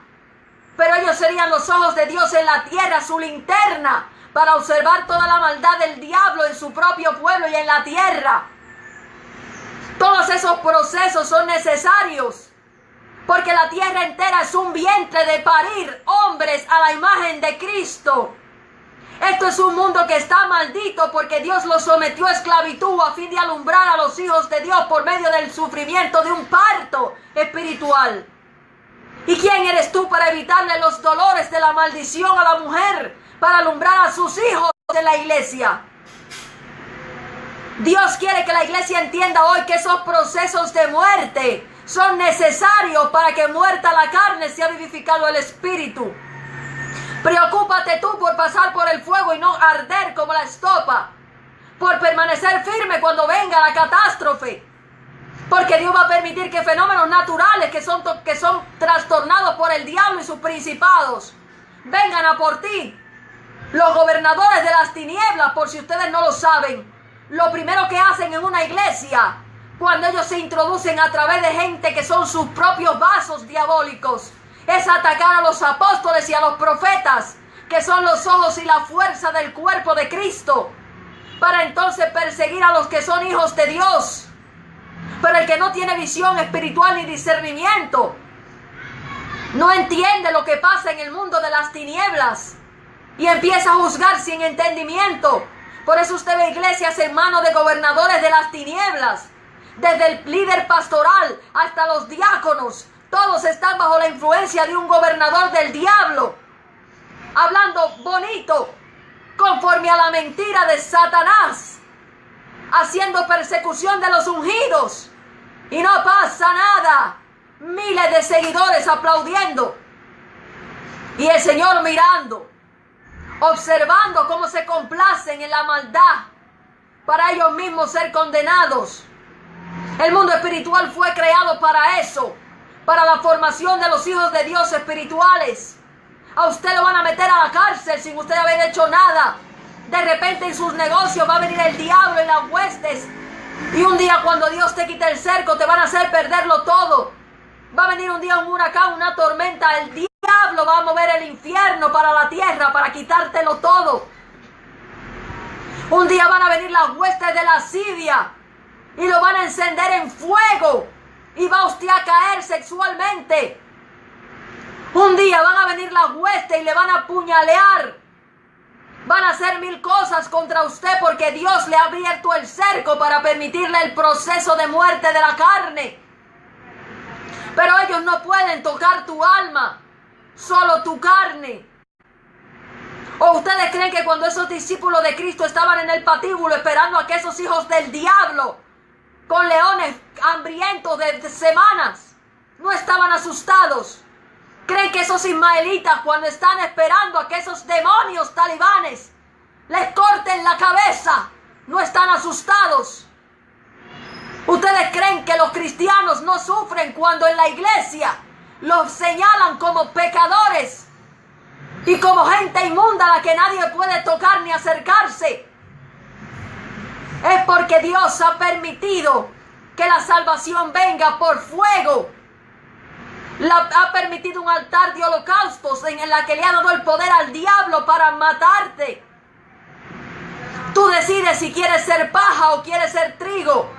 Pero ellos serían los ojos de Dios en la tierra, su linterna, para observar toda la maldad del diablo en su propio pueblo y en la tierra. Todos esos procesos son necesarios, porque la tierra entera es un vientre de parir hombres a la imagen de Cristo. Esto es un mundo que está maldito porque Dios lo sometió a esclavitud a fin de alumbrar a los hijos de Dios por medio del sufrimiento de un parto espiritual. ¿Y quién eres tú para evitarle los dolores de la maldición a la mujer, para alumbrar a sus hijos en la iglesia? Dios quiere que la iglesia entienda hoy que esos procesos de muerte son necesarios para que muerta la carne sea vivificado el espíritu. Preocúpate tú por pasar por el fuego y no arder como la estopa, por permanecer firme cuando venga la catástrofe, porque Dios va a permitir que fenómenos naturales que son trastornados por el diablo y sus principados vengan a por ti. Los gobernadores de las tinieblas, por si ustedes no lo saben, lo primero que hacen en una iglesia, cuando ellos se introducen a través de gente que son sus propios vasos diabólicos, es atacar a los apóstoles y a los profetas, que son los ojos y la fuerza del cuerpo de Cristo, para entonces perseguir a los que son hijos de Dios. Pero el que no tiene visión espiritual ni discernimiento, no entiende lo que pasa en el mundo de las tinieblas y empieza a juzgar sin entendimiento. Por eso usted ve iglesias en manos de gobernadores de las tinieblas, desde el líder pastoral hasta los diáconos. Todos están bajo la influencia de un gobernador del diablo, hablando bonito, conforme a la mentira de Satanás, haciendo persecución de los ungidos, y no pasa nada. Miles de seguidores aplaudiendo, y el Señor mirando, observando cómo se complacen en la maldad, para ellos mismos ser condenados. El mundo espiritual fue creado para eso, para la formación de los hijos de Dios espirituales. A usted lo van a meter a la cárcel sin usted haber hecho nada. De repente en sus negocios va a venir el diablo y las huestes. Y un día cuando Dios te quite el cerco te van a hacer perderlo todo. Va a venir un día un huracán, una tormenta. El diablo va a mover el infierno para la tierra para quitártelo todo. Un día van a venir las huestes de lascivia y lo van a encender en fuego. Y va usted a caer sexualmente. Un día van a venir las huestes y le van a apuñalear. Van a hacer 1000 cosas contra usted porque Dios le ha abierto el cerco para permitirle el proceso de muerte de la carne. Pero ellos no pueden tocar tu alma, solo tu carne. ¿O ustedes creen que cuando esos discípulos de Cristo estaban en el patíbulo esperando a que esos hijos del diablo, con leones hambrientos de semanas, no estaban asustados? ¿Creen que esos ismaelitas, cuando están esperando a que esos demonios talibanes les corten la cabeza, no están asustados? ¿Ustedes creen que los cristianos no sufren cuando en la iglesia los señalan como pecadores y como gente inmunda a la que nadie puede tocar ni acercarse? Es porque Dios ha permitido que la salvación venga por fuego. Ha permitido un altar de holocaustos en la que le ha dado el poder al diablo para matarte. Tú decides si quieres ser paja o quieres ser trigo,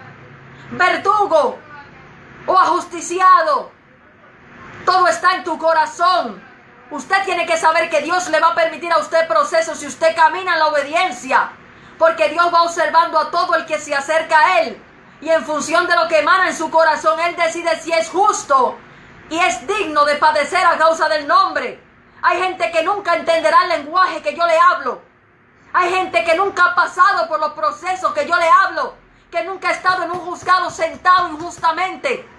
verdugo o ajusticiado. Todo está en tu corazón. Usted tiene que saber que Dios le va a permitir a usted procesos si usted camina en la obediencia, porque Dios va observando a todo el que se acerca a Él, y en función de lo que emana en su corazón, Él decide si es justo y es digno de padecer a causa del nombre. Hay gente que nunca entenderá el lenguaje que yo le hablo. Hay gente que nunca ha pasado por los procesos que yo le hablo, que nunca ha estado en un juzgado sentado injustamente,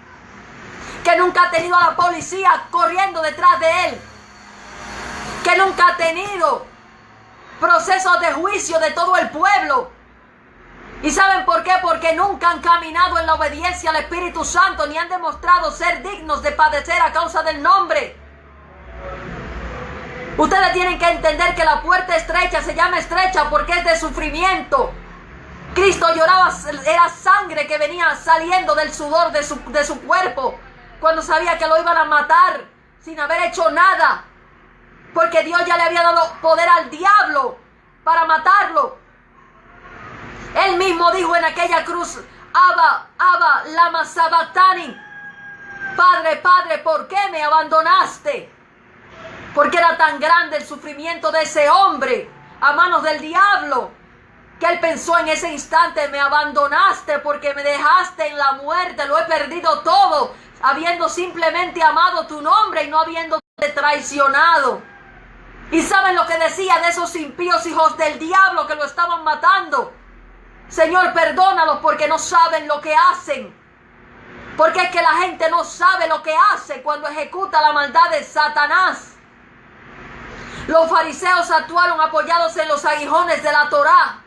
que nunca ha tenido a la policía corriendo detrás de él, que nunca ha tenido procesos de juicio de todo el pueblo. ¿Y saben por qué? Porque nunca han caminado en la obediencia al Espíritu Santo, ni han demostrado ser dignos de padecer a causa del nombre. Ustedes tienen que entender que la puerta estrecha se llama estrecha porque es de sufrimiento. Cristo lloraba, era sangre que venía saliendo del sudor de su cuerpo cuando sabía que lo iban a matar sin haber hecho nada, porque Dios ya le había dado poder al diablo para matarlo. Él mismo dijo en aquella cruz: Abba, Abba, lama sabactani. Padre, Padre, ¿por qué me abandonaste? Porque era tan grande el sufrimiento de ese hombre a manos del diablo, que él pensó en ese instante: me abandonaste porque me dejaste en la muerte, lo he perdido todo, habiendo simplemente amado tu nombre y no habiéndote traicionado. ¿Y saben lo que decía de esos impíos hijos del diablo que lo estaban matando? Señor, perdónalos porque no saben lo que hacen. Porque es que la gente no sabe lo que hace cuando ejecuta la maldad de Satanás. Los fariseos actuaron apoyados en los aguijones de la Torá.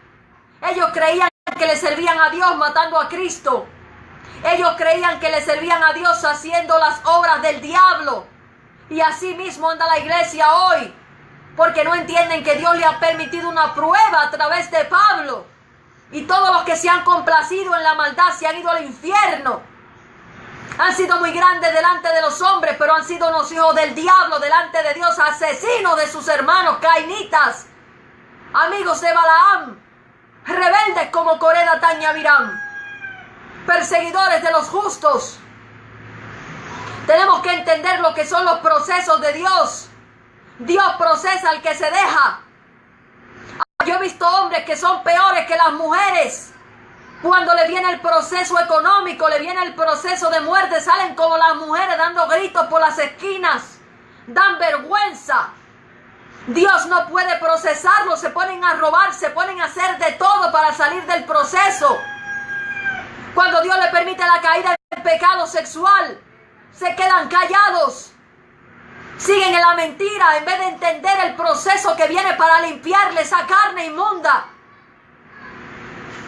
Ellos creían que le servían a Dios matando a Cristo. Ellos creían que le servían a Dios haciendo las obras del diablo. Y así mismo anda la iglesia hoy, porque no entienden que Dios le ha permitido una prueba a través de Pablo. Y todos los que se han complacido en la maldad se han ido al infierno. Han sido muy grandes delante de los hombres, pero han sido unos hijos del diablo delante de Dios, asesinos de sus hermanos, cainitas, amigos de Balaam, rebeldes como Coré, Datán y Abiram, perseguidores de los justos. Tenemos que entender lo que son los procesos de Dios. Dios procesa al que se deja. Yo he visto hombres que son peores que las mujeres. Cuando le viene el proceso económico, le viene el proceso de muerte, salen como las mujeres dando gritos por las esquinas. Dan vergüenza. Dios no puede procesarlo, se ponen a robar, se ponen a hacer de todo para salir del proceso. Cuando Dios le permite la caída en pecado sexual, se quedan callados. Siguen en la mentira en vez de entender el proceso que viene para limpiarle esa carne inmunda.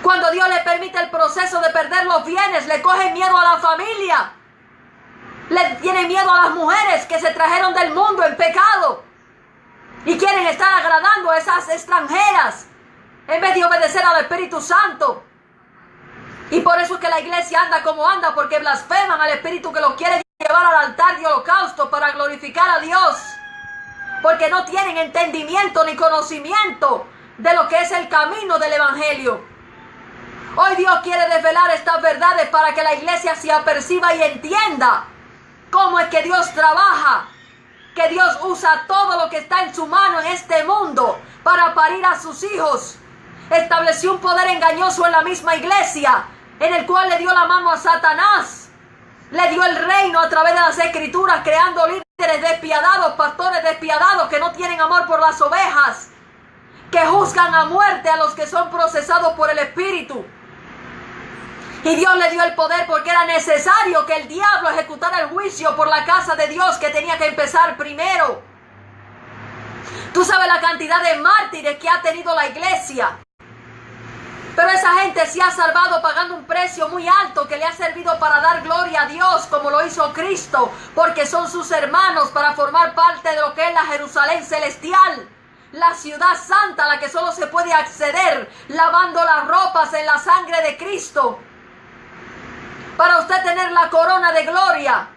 Cuando Dios le permite el proceso de perder los bienes, le coge miedo a la familia. Le tienen miedo a las mujeres que se trajeron del mundo en pecado y quieren estar agradando a esas extranjeras en vez de obedecer al Espíritu Santo. Y por eso es que la iglesia anda como anda, porque blasfeman al Espíritu que los quiere llevar al altar de holocausto para glorificar a Dios, porque no tienen entendimiento ni conocimiento de lo que es el camino del Evangelio. Hoy Dios quiere desvelar estas verdades para que la iglesia se aperciba y entienda cómo es que Dios trabaja, que Dios usa todo lo que está en su mano en este mundo para parir a sus hijos. Estableció un poder engañoso en la misma iglesia, en el cual le dio la mano a Satanás. Le dio el reino a través de las Escrituras, creando líderes despiadados, pastores despiadados que no tienen amor por las ovejas, que juzgan a muerte a los que son procesados por el Espíritu. Y Dios le dio el poder porque era necesario que el diablo ejecutara el juicio por la casa de Dios, que tenía que empezar primero. Tú sabes la cantidad de mártires que ha tenido la iglesia. Pero esa gente se ha salvado pagando un precio muy alto que le ha servido para dar gloria a Dios, como lo hizo Cristo, porque son sus hermanos para formar parte de lo que es la Jerusalén celestial, la ciudad santa a la que solo se puede acceder lavando las ropas en la sangre de Cristo. Para usted tener la corona de gloria,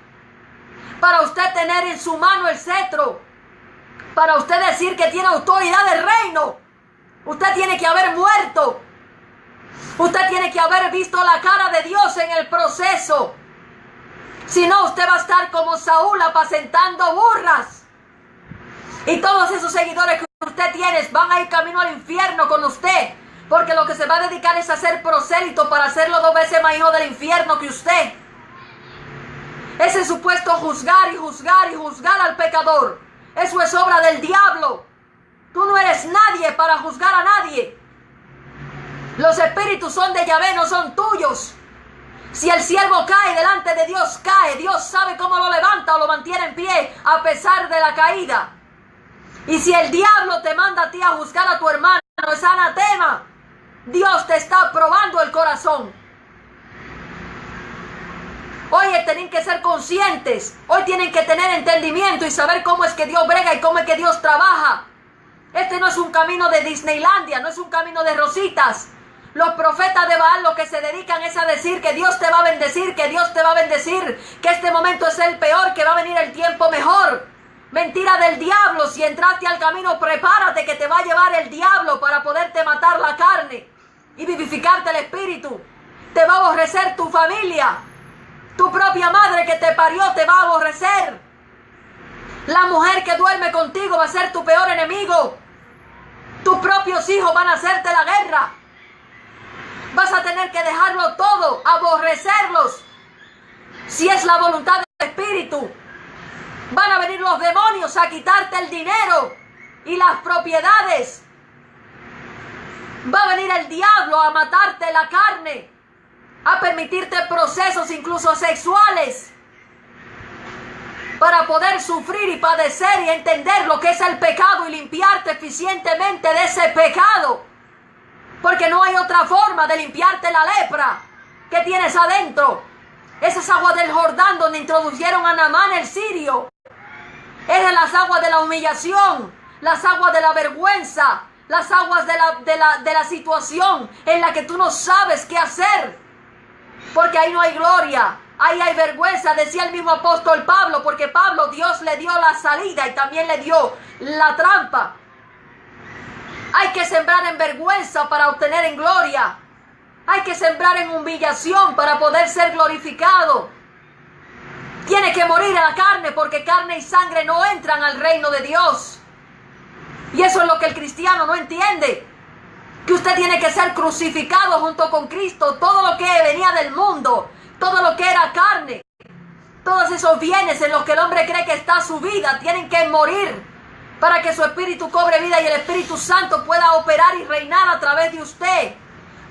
para usted tener en su mano el cetro, para usted decir que tiene autoridad del reino, usted tiene que haber muerto. Usted tiene que haber visto la cara de Dios en el proceso. Si no, usted va a estar como Saúl apacentando burras. Y todos esos seguidores que usted tiene van a ir camino al infierno con usted. Porque lo que se va a dedicar es a ser prosélito para hacerlo 2 veces más hijo del infierno que usted. Ese supuesto juzgar y juzgar y juzgar al pecador, eso es obra del diablo. Tú no eres nadie para juzgar a nadie. Los espíritus son de Yahvé, no son tuyos. Si el siervo cae delante de Dios, cae. Dios sabe cómo lo levanta o lo mantiene en pie a pesar de la caída. Y si el diablo te manda a ti a juzgar a tu hermano, es anatema. Dios te está probando el corazón. Oye, tienen que ser conscientes. Hoy tienen que tener entendimiento y saber cómo es que Dios brega y cómo es que Dios trabaja. Este no es un camino de Disneylandia, no es un camino de rositas. Los profetas de Baal lo que se dedican es a decir que Dios te va a bendecir, que Dios te va a bendecir, que este momento es el peor, que va a venir el tiempo mejor. Mentira del diablo. Si entraste al camino, prepárate que te va a llevar el diablo para poderte matar la carne y vivificarte el espíritu. Te va a aborrecer tu familia. Tu propia madre que te parió te va a aborrecer. La mujer que duerme contigo va a ser tu peor enemigo. Tus propios hijos van a hacerte la guerra. Vas a tener que dejarlo todo, aborrecerlos. Si es la voluntad del Espíritu, van a venir los demonios a quitarte el dinero y las propiedades. Va a venir el diablo a matarte la carne, a permitirte procesos incluso sexuales, para poder sufrir y padecer y entender lo que es el pecado y limpiarte eficientemente de ese pecado. Porque no hay otra forma de limpiarte la lepra que tienes adentro. Esas aguas del Jordán donde introdujeron a Naamán el sirio. Eran las aguas de la humillación, las aguas de la vergüenza, las aguas de la situación en la que tú no sabes qué hacer. Porque ahí no hay gloria, ahí hay vergüenza, decía el mismo apóstol Pablo, porque Pablo Dios le dio la salida y también le dio la trampa. Hay que sembrar en vergüenza para obtener en gloria. Hay que sembrar en humillación para poder ser glorificado. Tiene que morir a la carne porque carne y sangre no entran al reino de Dios. Y eso es lo que el cristiano no entiende. Que usted tiene que ser crucificado junto con Cristo. Todo lo que venía del mundo, todo lo que era carne, todos esos bienes en los que el hombre cree que está su vida, tienen que morir para que su espíritu cobre vida y el Espíritu Santo pueda operar y reinar a través de usted.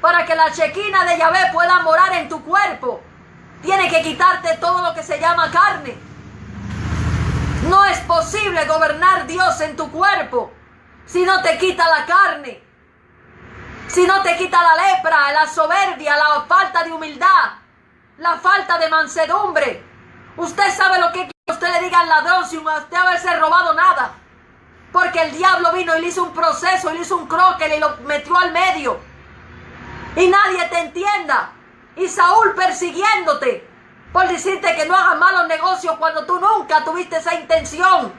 Para que la Shekinah de Yahvé pueda morar en tu cuerpo, tiene que quitarte todo lo que se llama carne. No es posible gobernar Dios en tu cuerpo si no te quita la carne, si no te quita la lepra, la soberbia, la falta de humildad, la falta de mansedumbre. Usted sabe lo que usted le diga al ladrón sin usted haberse robado nada. Porque el diablo vino y le hizo un proceso, y le hizo un croquet y lo metió al medio. Y nadie te entienda. Y Saúl persiguiéndote por decirte que no hagas malos negocios cuando tú nunca tuviste esa intención.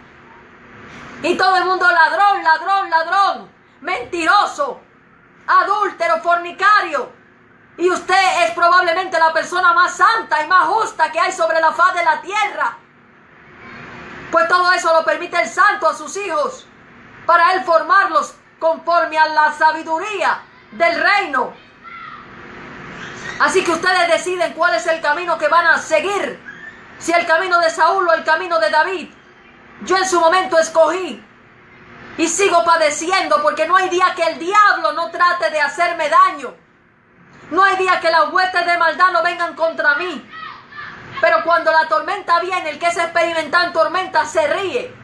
Y todo el mundo ladrón, ladrón, ladrón, mentiroso, adúltero, fornicario. Y usted es probablemente la persona más santa y más justa que hay sobre la faz de la tierra. Pues todo eso lo permite el Santo a sus hijos, para él formarlos conforme a la sabiduría del reino. Así que ustedes deciden cuál es el camino que van a seguir, si el camino de Saúl o el camino de David. Yo en su momento escogí y sigo padeciendo, porque no hay día que el diablo no trate de hacerme daño. No hay día que las huestes de maldad no vengan contra mí. Pero cuando la tormenta viene, el que es experimentado en tormenta se ríe.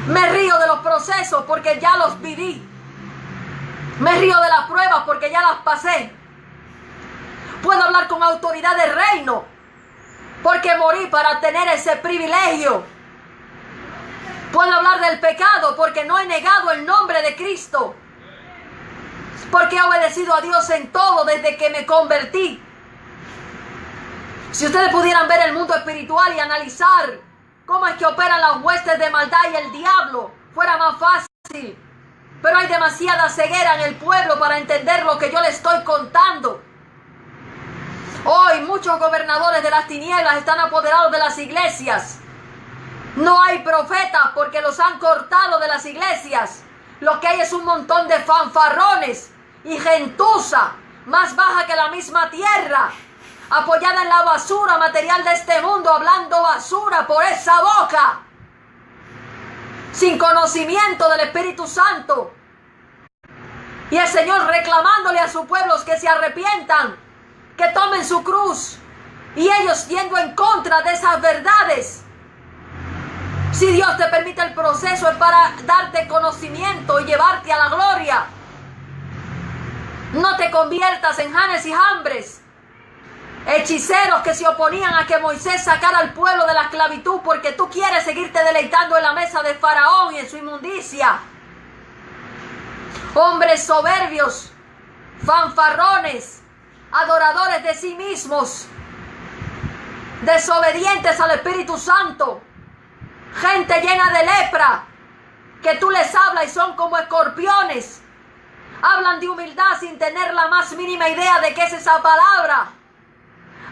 Me río de los procesos porque ya los viví. Me río de las pruebas porque ya las pasé. Puedo hablar con autoridad del reino porque morí para tener ese privilegio. Puedo hablar del pecado porque no he negado el nombre de Cristo. Porque he obedecido a Dios en todo desde que me convertí. Si ustedes pudieran ver el mundo espiritual y analizar cómo es que operan las huestes de maldad y el diablo, fuera más fácil. Pero hay demasiada ceguera en el pueblo para entender lo que yo les estoy contando. Hoy muchos gobernadores de las tinieblas están apoderados de las iglesias. No hay profetas porque los han cortado de las iglesias. Lo que hay es un montón de fanfarrones y gentuza más baja que la misma tierra, apoyada en la basura material de este mundo, hablando basura por esa boca, sin conocimiento del Espíritu Santo. Y el Señor reclamándole a sus pueblos que se arrepientan, que tomen su cruz, y ellos yendo en contra de esas verdades. Si Dios te permite el proceso es para darte conocimiento y llevarte a la gloria. No te conviertas en Janes y Jambres, hechiceros que se oponían a que Moisés sacara al pueblo de la esclavitud porque tú quieres seguirte deleitando en la mesa de Faraón y en su inmundicia. Hombres soberbios, fanfarrones, adoradores de sí mismos, desobedientes al Espíritu Santo, gente llena de lepra, que tú les hablas y son como escorpiones. Hablan de humildad sin tener la más mínima idea de qué es esa palabra.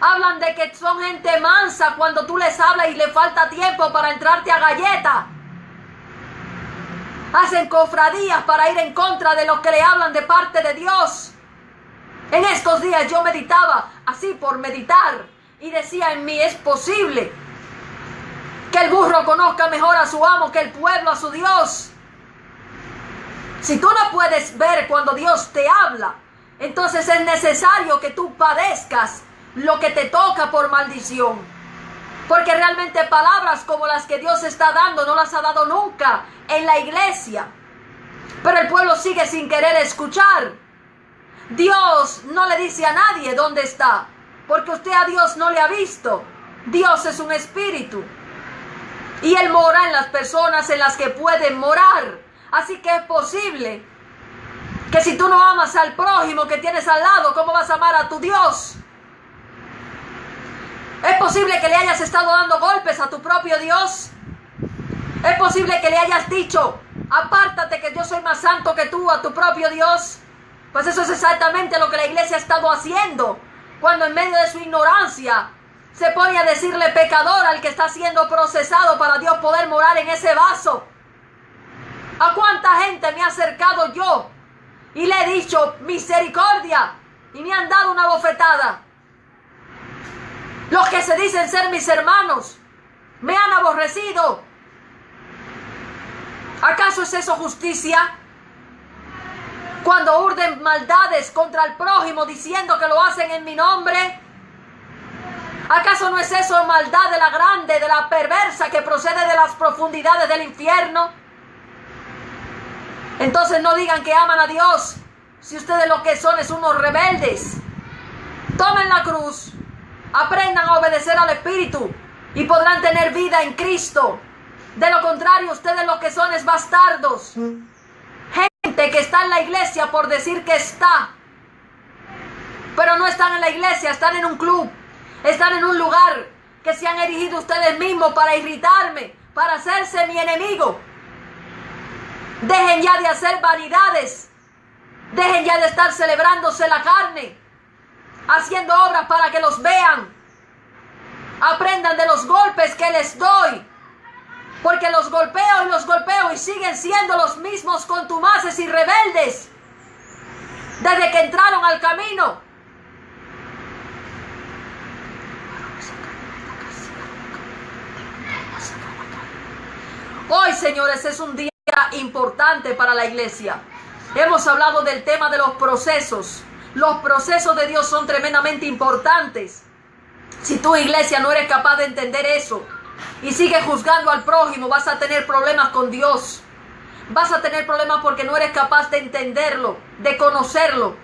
Hablan de que son gente mansa cuando tú les hablas y le falta tiempo para entrarte a galleta. Hacen cofradías para ir en contra de los que le hablan de parte de Dios. En estos días yo meditaba así por meditar y decía en mí, es posible que el burro conozca mejor a su amo que el pueblo a su Dios. Si tú no puedes ver cuando Dios te habla, entonces es necesario que tú padezcas lo que te toca por maldición. Porque realmente palabras como las que Dios está dando no las ha dado nunca en la iglesia. Pero el pueblo sigue sin querer escuchar. Dios no le dice a nadie dónde está, porque usted a Dios no le ha visto. Dios es un espíritu y Él mora en las personas en las que pueden morar. Así que es posible que si tú no amas al prójimo que tienes al lado, ¿cómo vas a amar a tu Dios? Es posible que le hayas estado dando golpes a tu propio Dios. Es posible que le hayas dicho, apártate que yo soy más santo que tú, a tu propio Dios. Pues eso es exactamente lo que la iglesia ha estado haciendo, cuando en medio de su ignorancia se pone a decirle pecador al que está siendo procesado para Dios poder morar en ese vaso. ¿A cuánta gente me he acercado yo y le he dicho misericordia y me han dado una bofetada? Los que se dicen ser mis hermanos me han aborrecido. ¿Acaso es eso justicia? Cuando urden maldades contra el prójimo diciendo que lo hacen en mi nombre, ¿acaso no es eso maldad de la grande, de la perversa que procede de las profundidades del infierno? Entonces no digan que aman a Dios si ustedes lo que son es unos rebeldes. Tomen la cruz Aprendan a obedecer al Espíritu y podrán tener vida en Cristo. De lo contrario, ustedes lo que son es bastardos. Gente que está en la iglesia por decir que está, pero no están en la iglesia, están en un club, están en un lugar que se han erigido ustedes mismos para irritarme, para hacerse mi enemigo. Dejen ya de hacer vanidades, dejen ya de estar celebrándose la carne, haciendo obras para que los vean. Aprendan de los golpes que les doy, porque los golpeo y siguen siendo los mismos contumaces y rebeldes desde que entraron al camino. Hoy, señores, es un día importante para la iglesia. Hemos hablado del tema de los procesos. Los procesos de Dios son tremendamente importantes. Si tu iglesia no eres capaz de entender eso y sigues juzgando al prójimo, vas a tener problemas con Dios. Vas a tener problemas porque no eres capaz de entenderlo, de conocerlo.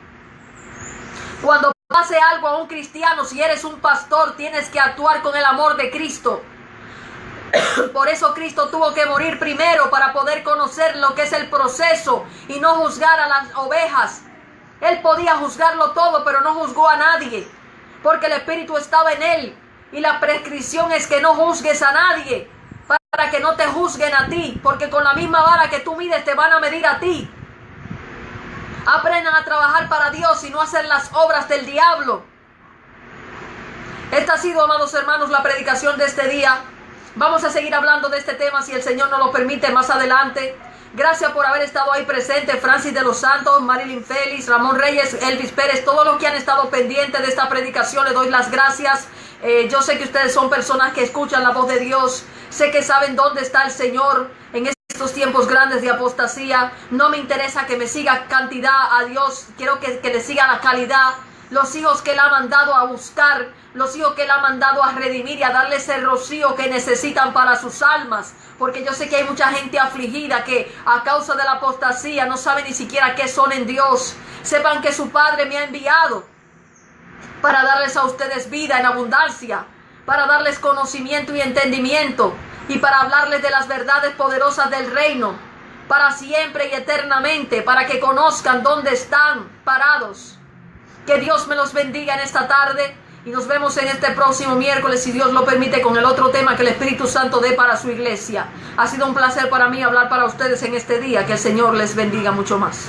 Cuando pase algo a un cristiano, si eres un pastor, tienes que actuar con el amor de Cristo. Por eso Cristo tuvo que morir primero, para poder conocer lo que es el proceso y no juzgar a las ovejas. Él podía juzgarlo todo, pero no juzgó a nadie, porque el Espíritu estaba en él. Y la prescripción es que no juzgues a nadie, para que no te juzguen a ti, porque con la misma vara que tú mides te van a medir a ti. Aprendan a trabajar para Dios y no hacer las obras del diablo. Esta ha sido, amados hermanos, la predicación de este día. Vamos a seguir hablando de este tema si el Señor nos lo permite más adelante. Gracias por haber estado ahí presente, Francis de los Santos, Marilyn Félix, Ramón Reyes, Elvis Pérez, todos los que han estado pendientes de esta predicación, les doy las gracias. Yo sé que ustedes son personas que escuchan la voz de Dios, sé que saben dónde está el Señor en estos tiempos grandes de apostasía. No me interesa que me siga cantidad a Dios, quiero que le siga la calidad. Los hijos que Él ha mandado a buscar, los hijos que Él ha mandado a redimir y a darle ese rocío que necesitan para sus almas. Porque yo sé que hay mucha gente afligida que a causa de la apostasía no sabe ni siquiera qué son en Dios. Sepan que su Padre me ha enviado para darles a ustedes vida en abundancia, para darles conocimiento y entendimiento, y para hablarles de las verdades poderosas del reino, para siempre y eternamente, para que conozcan dónde están parados. Que Dios me los bendiga en esta tarde y nos vemos en este próximo miércoles, si Dios lo permite, con el otro tema que el Espíritu Santo dé para su iglesia. Ha sido un placer para mí hablar para ustedes en este día. Que el Señor les bendiga mucho más.